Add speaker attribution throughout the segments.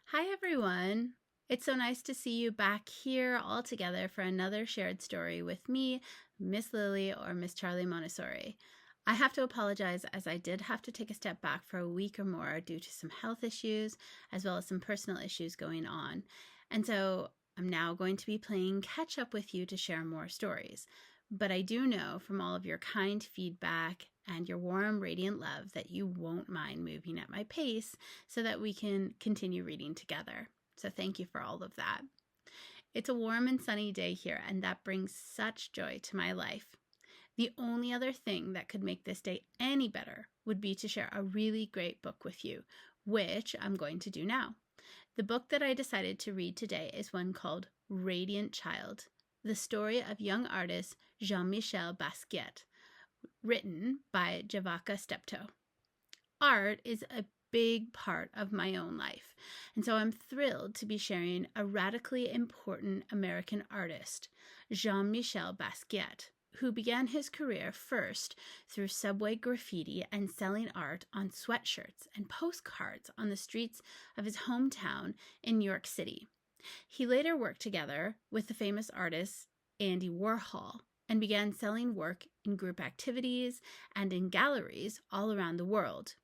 Speaker 1: Hi, everyone. It's so nice to see you back here all together for another shared story with me, Miss Lily or Miss Charlie Montessori. I have to apologize as I did have to take a step back for a week or more due to some health issues as well as some personal issues going on. And so I'm now going to be playing catch up with you to share more stories. But I do know from all of your kind feedback and your warm, radiant love that you won't mind moving at my pace so that we can continue reading together. So thank you for all of that. It's a warm and sunny day here, and that brings such joy to my life. The only other thing that could make this day any better would be to share a really great book with you, which I'm going to do now. The book that I decided to read today is one called Radiant Child, the story of young artist Jean-Michel Basquiat, written by Javaka Steptoe. Art is a big part of my own life, and so I'm thrilled to be sharing a radically important American artist, Jean-Michel Basquiat, who began his career first through subway graffiti and selling art on sweatshirts and postcards on the streets of his hometown in New York City. He later worked together with the famous artist Andy Warhol and began selling work in group activities and in galleries all around the world.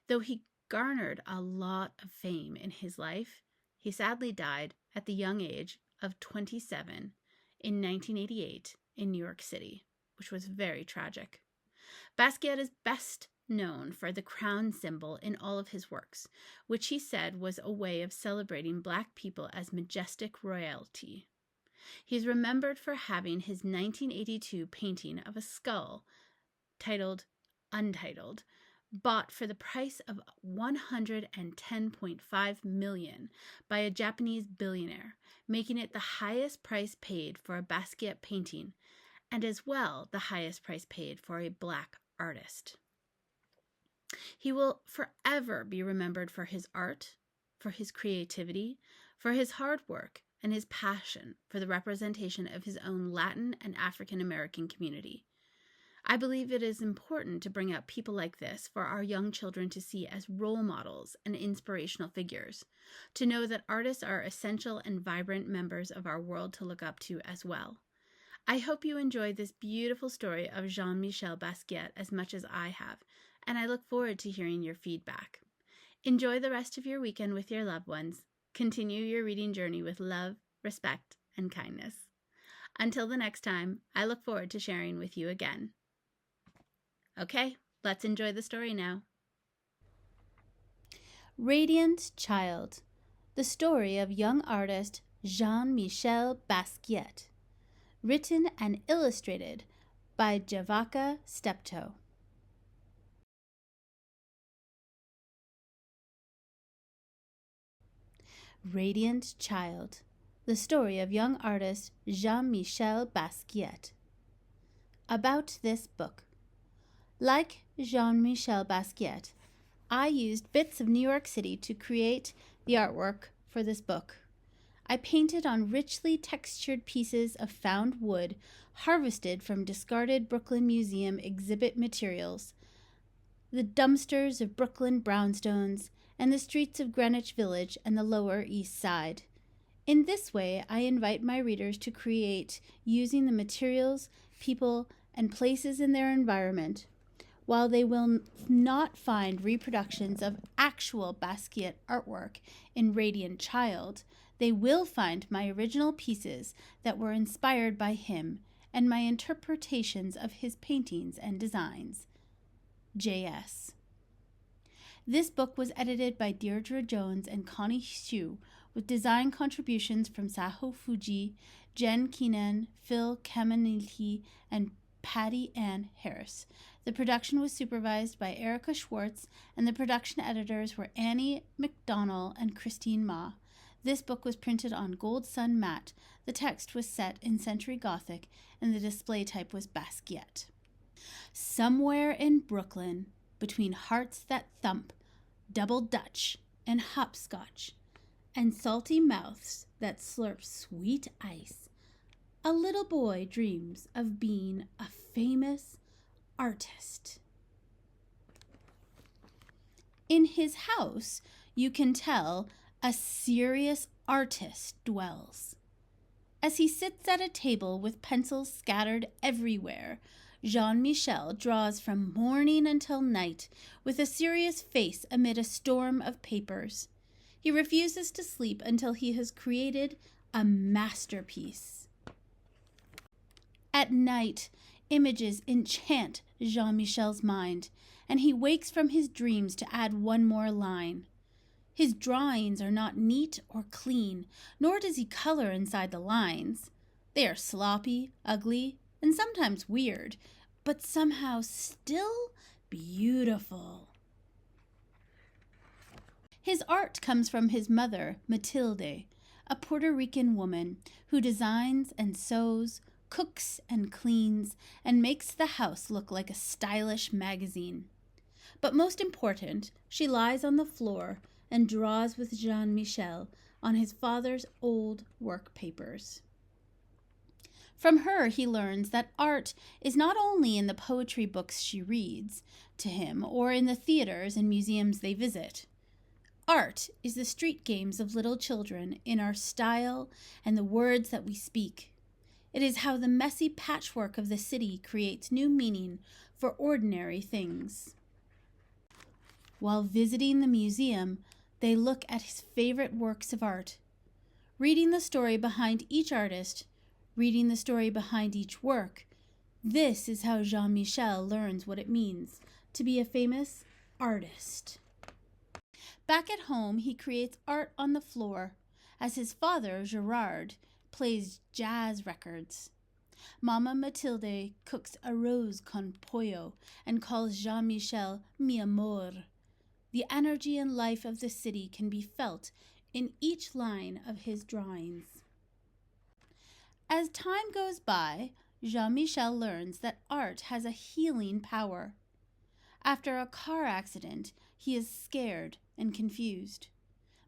Speaker 1: Though he garnered a lot of fame in his life, he sadly died at the young age of 27 in 1988 in New York City, which was very tragic. Basquiat is best known for the crown symbol in all of his works, which he said was a way of celebrating Black people as majestic royalty. He's remembered for having his 1982 painting of a skull, titled Untitled, bought for the price of $110.5 million by a Japanese billionaire, making it the highest price paid for a Basquiat painting, and as well the highest price paid for a Black artist. He will forever be remembered for his art, for his creativity, for his hard work, and his passion for the representation of his own Latin and African American community. I believe it is important to bring out people like this for our young children to see as role models and inspirational figures, to know that artists are essential and vibrant members of our world to look up to as well. I hope you enjoyed this beautiful story of Jean-Michel Basquiat as much as I have, and I look forward to hearing your feedback. Enjoy the rest of your weekend with your loved ones. Continue your reading journey with love, respect, and kindness. Until the next time, I look forward to sharing with you again. Okay, let's enjoy the story now. Radiant Child, the story of young artist Jean-Michel Basquiat, written and illustrated by Javaka Steptoe. Radiant Child, the story of young artist Jean-Michel Basquiat. About this book. Like Jean-Michel Basquiat, I used bits of New York City to create the artwork for this book. I painted on richly textured pieces of found wood harvested from discarded Brooklyn Museum exhibit materials, the dumpsters of Brooklyn brownstones, and the streets of Greenwich Village and the Lower East Side. In this way, I invite my readers to create using the materials, people, and places in their environment. While they will not find reproductions of actual Basquiat artwork in Radiant Child, they will find my original pieces that were inspired by him and my interpretations of his paintings and designs. J.S. This book was edited by Deirdre Jones and Connie Hsu, with design contributions from Saho Fuji, Jen Keenan, Phil Caminiti, and Patty Ann Harris. The production was supervised by Erica Schwartz, and the production editors were Annie McDonnell and Christine Ma. This book was printed on Gold Sun matte. The text was set in Century Gothic, and the display type was Basquiat. Somewhere in Brooklyn, between hearts that thump, double Dutch and hopscotch, and salty mouths that slurp sweet ice, a little boy dreams of being a famous artist. In his house, you can tell a serious artist dwells. As he sits at a table with pencils scattered everywhere, Jean-Michel draws from morning until night with a serious face amid a storm of papers. He refuses to sleep until he has created a masterpiece. At night, images enchant Jean-Michel's mind, and he wakes from his dreams to add one more line. His drawings are not neat or clean, nor does he color inside the lines. They are sloppy, ugly, and sometimes weird, but somehow still beautiful. His art comes from his mother, Matilde, a Puerto Rican woman who designs and sews, cooks and cleans, and makes the house look like a stylish magazine. But most important, she lies on the floor and draws with Jean-Michel on his father's old work papers. From her, he learns that art is not only in the poetry books she reads to him or in the theaters and museums they visit. Art is the street games of little children in our style and the words that we speak. It is how the messy patchwork of the city creates new meaning for ordinary things. While visiting the museum, they look at his favorite works of art. Reading the story behind each artist, reading the story behind each work, this is how Jean-Michel learns what it means to be a famous artist. Back at home, he creates art on the floor as his father, Gerard, plays jazz records. Mama Matilde cooks arroz con pollo and calls Jean-Michel mi amor. The energy and life of the city can be felt in each line of his drawings. As time goes by, Jean-Michel learns that art has a healing power. After a car accident, he is scared and confused.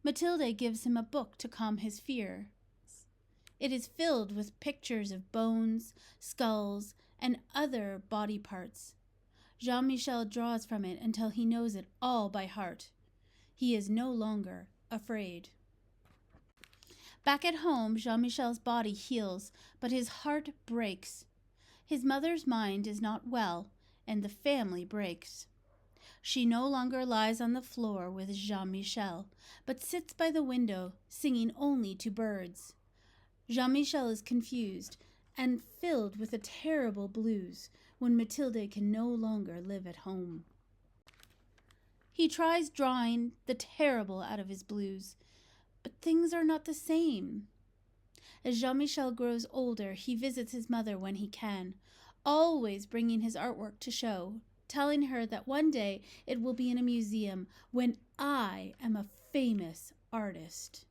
Speaker 1: Matilde gives him a book to calm his fear. It is filled with pictures of bones, skulls, and other body parts. Jean-Michel draws from it until he knows it all by heart. He is no longer afraid. Back at home, Jean-Michel's body heals, but his heart breaks. His mother's mind is not well, and the family breaks. She no longer lies on the floor with Jean-Michel, but sits by the window, singing only to birds. Jean-Michel is confused and filled with a terrible blues when Matilde can no longer live at home. He tries drawing the terrible out of his blues, but things are not the same. As Jean-Michel grows older, he visits his mother when he can, always bringing his artwork to show, telling her that one day it will be in a museum when I am a famous artist.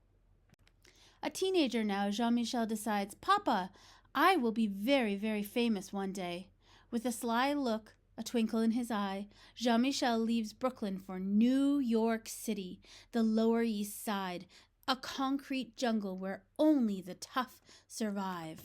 Speaker 1: A teenager now, Jean-Michel decides, Papa, I will be very, very famous one day. With a sly look, a twinkle in his eye, Jean-Michel leaves Brooklyn for New York City, the Lower East Side, a concrete jungle where only the tough survive.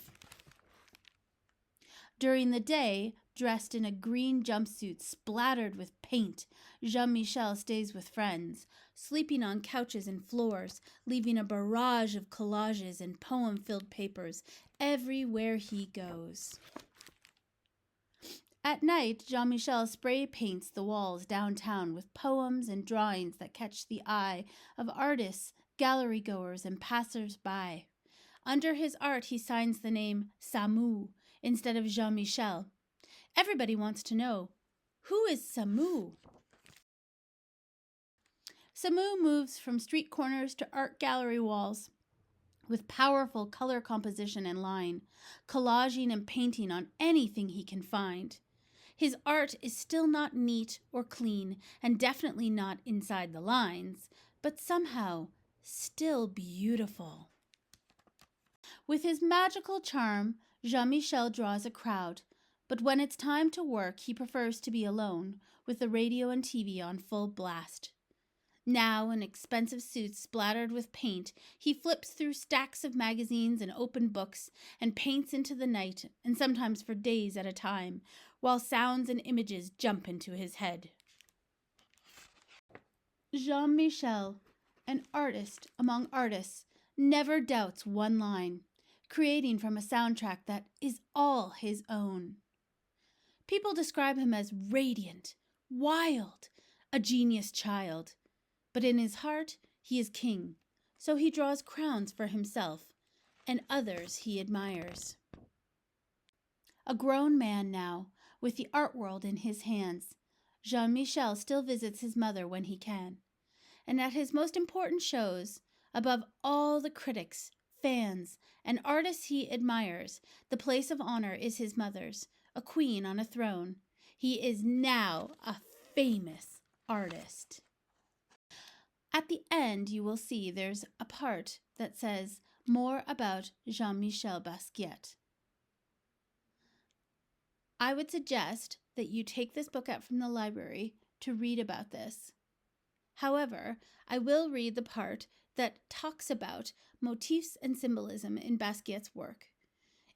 Speaker 1: During the day, dressed in a green jumpsuit splattered with paint, Jean-Michel stays with friends, sleeping on couches and floors, leaving a barrage of collages and poem-filled papers everywhere he goes. At night, Jean-Michel spray paints the walls downtown with poems and drawings that catch the eye of artists, gallery goers, and passers-by. Under his art, he signs the name Samu instead of Jean-Michel. Everybody wants to know, who is Samu? Samu moves from street corners to art gallery walls with powerful color composition and line, collaging and painting on anything he can find. His art is still not neat or clean, and definitely not inside the lines, but somehow still beautiful. With his magical charm, Jean-Michel draws a crowd, but when it's time to work, he prefers to be alone, with the radio and TV on full blast. Now, in expensive suits splattered with paint, he flips through stacks of magazines and open books and paints into the night, and sometimes for days at a time, while sounds and images jump into his head. Jean-Michel, an artist among artists, never doubts one line, creating from a soundtrack that is all his own. People describe him as radiant, wild, a genius child. But in his heart, he is king, so he draws crowns for himself, and others he admires. A grown man now, with the art world in his hands, Jean-Michel still visits his mother when he can. And at his most important shows, above all the critics, fans, and artists he admires, the place of honor is his mother's, a queen on a throne. He is now a famous artist. At the end, you will see there's a part that says more about Jean-Michel Basquiat. I would suggest that you take this book out from the library to read about this. However, I will read the part that talks about motifs and symbolism in Basquiat's work.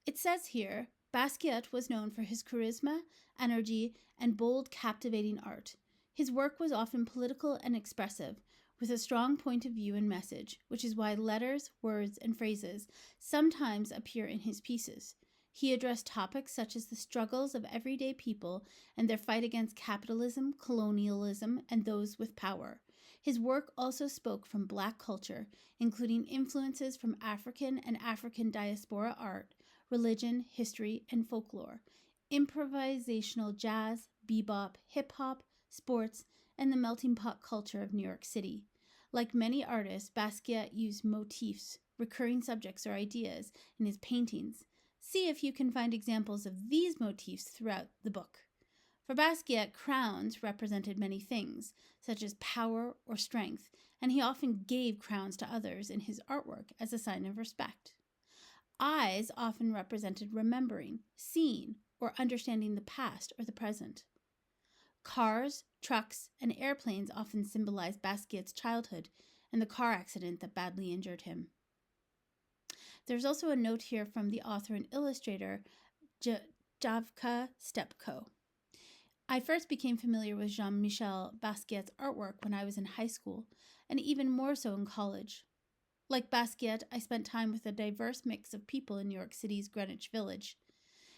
Speaker 1: It says here, Basquiat was known for his charisma, energy, and bold, captivating art. His work was often political and expressive, with a strong point of view and message, which is why letters, words, and phrases sometimes appear in his pieces. He addressed topics such as the struggles of everyday people and their fight against capitalism, colonialism, and those with power. His work also spoke from Black culture, including influences from African and African diaspora art, religion, history, and folklore, improvisational jazz, bebop, hip-hop, sports, and the melting pot culture of New York City. Like many artists, Basquiat used motifs, recurring subjects or ideas, in his paintings. See if you can find examples of these motifs throughout the book. For Basquiat, crowns represented many things, such as power or strength, and he often gave crowns to others in his artwork as a sign of respect. Eyes often represented remembering, seeing, or understanding the past or the present. Cars, trucks, and airplanes often symbolize Basquiat's childhood and the car accident that badly injured him. There's also a note here from the author and illustrator Javaka Steptoe. I first became familiar with Jean-Michel Basquiat's artwork when I was in high school, and even more so in college. Like Basquiat, I spent time with a diverse mix of people in New York City's Greenwich Village.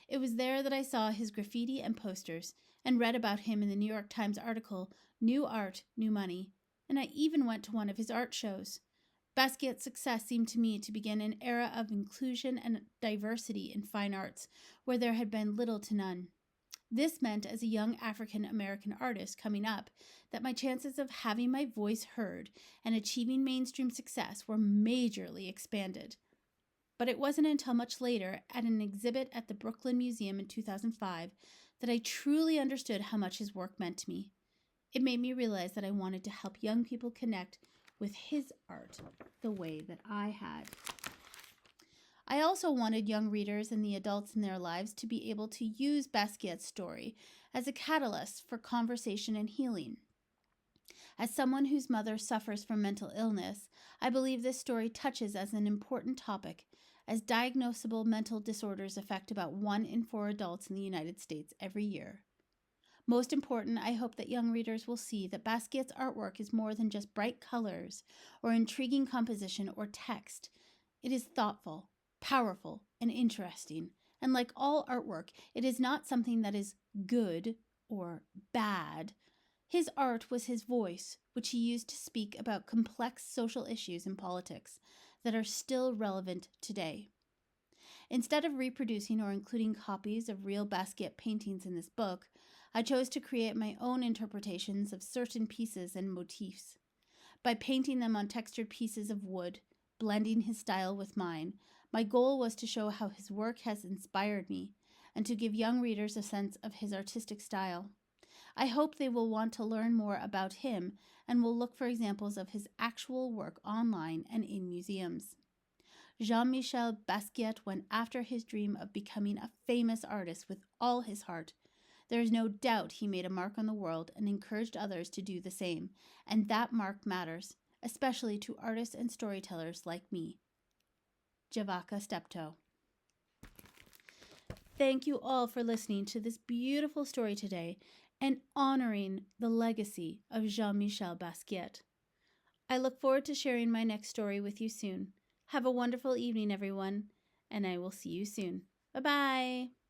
Speaker 1: It was there that I saw his graffiti and posters, and read about him in the New York Times article, New Art, New Money, and I even went to one of his art shows. Basquiat's success seemed to me to begin an era of inclusion and diversity in fine arts, where there had been little to none. This meant, as a young African-American artist coming up, that my chances of having my voice heard and achieving mainstream success were majorly expanded. But it wasn't until much later, at an exhibit at the Brooklyn Museum in 2005, that I truly understood how much his work meant to me. It made me realize that I wanted to help young people connect with his art the way that I had. I also wanted young readers and the adults in their lives to be able to use Basquiat's story as a catalyst for conversation and healing. As someone whose mother suffers from mental illness, I believe this story touches as an important topic, as diagnosable mental disorders affect about 1 in 4 adults in the United States every year. Most important, I hope that young readers will see that Basquiat's artwork is more than just bright colors or intriguing composition or text. It is thoughtful, powerful, and interesting, and like all artwork, it is not something that is good or bad. His art was his voice, which he used to speak about complex social issues and politics that are still relevant today. Instead of reproducing or including copies of real Basquiat paintings in this book, I chose to create my own interpretations of certain pieces and motifs. By painting them on textured pieces of wood, blending his style with mine, my goal was to show how his work has inspired me and to give young readers a sense of his artistic style. I hope they will want to learn more about him and will look for examples of his actual work online and in museums. Jean-Michel Basquiat went after his dream of becoming a famous artist with all his heart. There is no doubt he made a mark on the world and encouraged others to do the same, and that mark matters, especially to artists and storytellers like me. Javaka Steptoe. Thank you all for listening to this beautiful story today and honoring the legacy of Jean-Michel Basquiat. I look forward to sharing my next story with you soon. Have a wonderful evening, everyone, and I will see you soon. Bye bye.